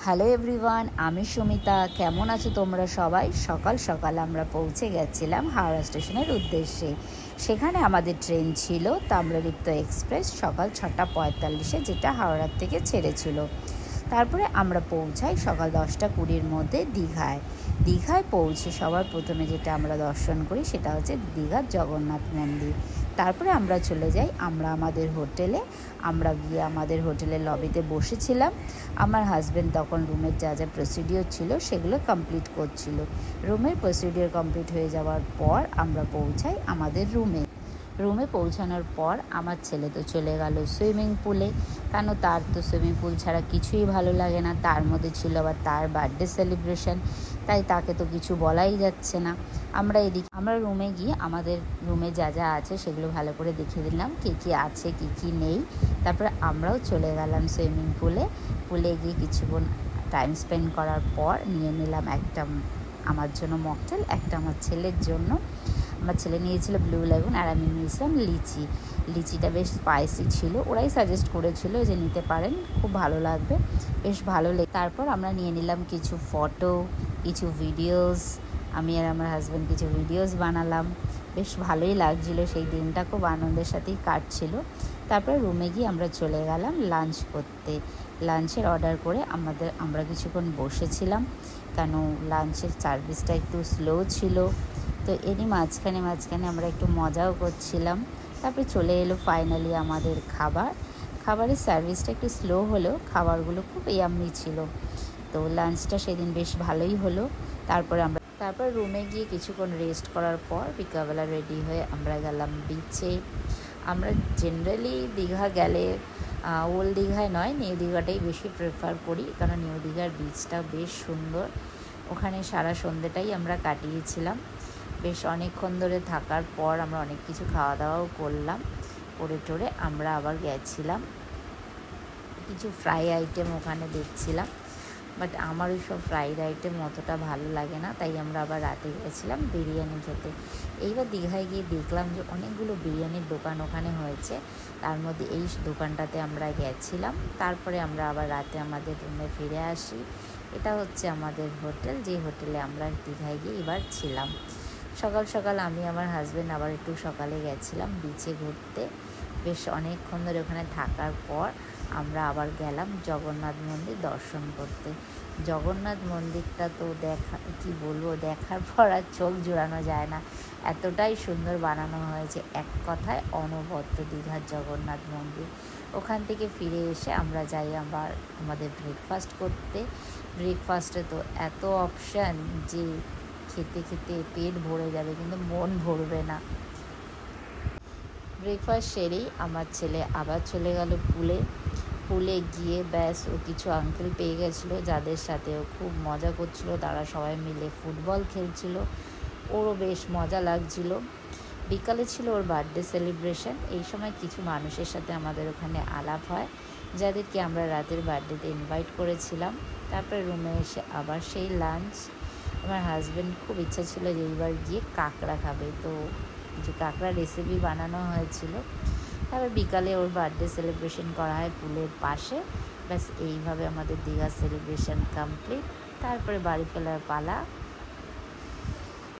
Hello everyone, আমি সুমিতা। কেমন আছো তোমরা সবাই? সকাল সকাল আমরা পৌঁছে গেছিলাম হাওড়া স্টেশনের উদ্দেশ্যে। সেখানে আমাদের ট্রেন ছিল তাম্রলিপ্ত এক্সপ্রেস সকাল 6:45-এ, যেটা হাওড়ার থেকে ছেড়েছিল। তারপরে আমরা পৌঁছাই সকাল 10:20-র মধ্যে দীঘায়। দীঘায় পৌঁছে সবার প্রথমে যেটা আমরা দর্শন করি সেটা হচ্ছে দীঘার জগন্নাথ মন্দির। তারপরে আমরা চলে যাই আমাদের হোটেলে। আমরা গিয়ে আমাদের হোটেলের লবিতে বসেছিলাম। আমার হাজব্যান্ড তখন রুমের যা যা প্রসিডিওর ছিল সেগুলো কমপ্লিট করছিল। রুমের প্রসিডিওর কমপ্লিট হয়ে যাওয়ার পর আমরা পৌঁছাই আমাদের রুমে পৌঁছানোর পর আমার ছেলে তো চলে গেল সুইমিং পুলে, কেন তার তো সুইমিং পুল ছাড়া কিছুই ভালো লাগে না। তার মধ্যে ছিল আবার তার বার্থডে সেলিব্রেশন, তাই তাকে তো কিছু বলাই যাচ্ছে না। আমরা রুমে গিয়ে আমাদের রুমে যা যা আছে সেগুলো ভালো করে দেখে দিলাম, কী কী আছে কী কী নেই। তারপরে আমরাও চলে গেলাম সুইমিং পুলে গিয়ে কিছুক্ষণ টাইম স্পেন্ড করার পর নিয়ে নিলাম একটা আমার জন্য মকটেল, একটা আমার ছেলের জন্য। আমার ছেলে নিয়েছিল ব্লু লেগুন আর আমি নিয়েছিলাম লিচিটা বেশ স্পাইসি ছিল। ওরাই সাজেস্ট করেছিল যে নিতে পারেন, খুব ভালো লাগবে, বেশ ভালো তারপর আমরা নিয়ে নিলাম কিছু ফটো, কিছু ভিডিওস। আমি আর আমার হাজব্যান্ড কিছু ভিডিওস বানালাম। বেশ ভালোই লাগছিলো, সেই দিনটা খুব আনন্দের সাথেই কাটছিল। তারপরে রুমে গিয়ে আমরা চলে গেলাম লাঞ্চ করতে। লাঞ্চের অর্ডার করে আমরা কিছুক্ষণ বসেছিলাম, কেন লাঞ্চের সার্ভিসটা একটু স্লো ছিল। তো এরই মাঝখানে আমরা একটু মজাও করছিলাম। তারপরে চলে এলো ফাইনালি আমাদের খাবারের সার্ভিসটা একটু স্লো হলেও খাবারগুলো খুব ইয়াম্মি ছিল। তো লাঞ্চটা সেদিন বেশ ভালোই হলো। তারপর রুমে গিয়ে কিছুক্ষণ রেস্ট করার পর বিকালবেলা রেডি হয়ে আমরা গেলাম বিচে। আমরা জেনারেলি দীঘা গেলে ওল্ড দীঘায় নয়, নিউ দীঘাটাই বেশি প্রেফার করি, কারণ নিউ দীঘার বিচটা বেশ সুন্দর। ওখানে সারা সন্ধ্যেটাই আমরা কাটিয়েছিলাম। বেশ অনেকক্ষণ ধরে থাকার পর আমরা অনেক কিছু খাওয়া দাওয়াও করলাম। করে টোরে আমরা আবার গেছিলাম কিছু ফ্রাই আইটেম ওখানে দেখছিলাম, বাট আমার ওই সব ফ্রাইড আইটেম অতটা ভালো লাগে না, তাই আমরা আবার রাতে গেছিলাম বিরিয়ানি খেতে। এইবার দীঘায় গিয়ে দেখলাম যে অনেকগুলো বিরিয়ানির দোকান ওখানে হয়েছে, তার মধ্যে এই দোকানটাতে আমরা গেছিলাম। তারপরে আমরা আবার রাতে আমাদের রুমে ফিরে আসি। এটা হচ্ছে আমাদের হোটেল, যে হোটেলে আমরা দীঘায় গিয়ে এবার ছিলাম। সকাল সকাল আমি আমার হাজব্যান্ড আবার একটু সকালে গেছিলাম বিচে ঘুরতে। বেশ অনেকক্ষণ ধরে ওখানে থাকার পর আমরা আবার গেলাম জগন্নাথ মন্দির দর্শন করতে। জগন্নাথ মন্দিরটা তো দেখার পর আর চোখ জোড়ানো যায় না, এতটাই সুন্দর বানানো হয়েছে। এক কথায় অনবদ্য দীঘার জগন্নাথ মন্দির। ওখান থেকে ফিরে এসে আমরা যাই আবার আমাদের ব্রেকফাস্ট করতে। ব্রেকফাস্টে তো এত অপশান যে খেতে খেতে পেট ভরে যাবে, কিন্তু মন ভরবে না। ব্রেকফাস্ট সেরেই আমার ছেলে আবার চলে গেল পুলে গিয়ে ব্যাস ও কিছু আঙ্কেল পেয়ে গেছিলো, যাদের সাথে ও খুব মজা করছিল। তারা সবাই মিলে ফুটবল খেলছিল, ওরও বেশ মজা লাগছিল। বিকালে ছিল ওর বার্থডে সেলিব্রেশন। এই সময় কিছু মানুষের সাথে আমাদের ওখানে আলাপ হয়, যাদেরকে আমরা রাতের বার্থডেতে ইনভাইট করেছিলাম। তারপরে রুমে এসে আবার সেই লাঞ্চ। আমার হাজব্যান্ড খুব ইচ্ছা ছিল যে এইবার গিয়ে কাঁকড়া খাবে, তো কিছু কাঁকড়া রেসিপি বানানো হয়েছিল। তারপর বিকালে ওর বার্থডে সেলিব্রেশন করা হয় পুলের পাশে। ব্যাস এইভাবে আমাদের দীঘা সেলিব্রেশন কমপ্লিট। তারপরে বাড়ি ফেরার পালা।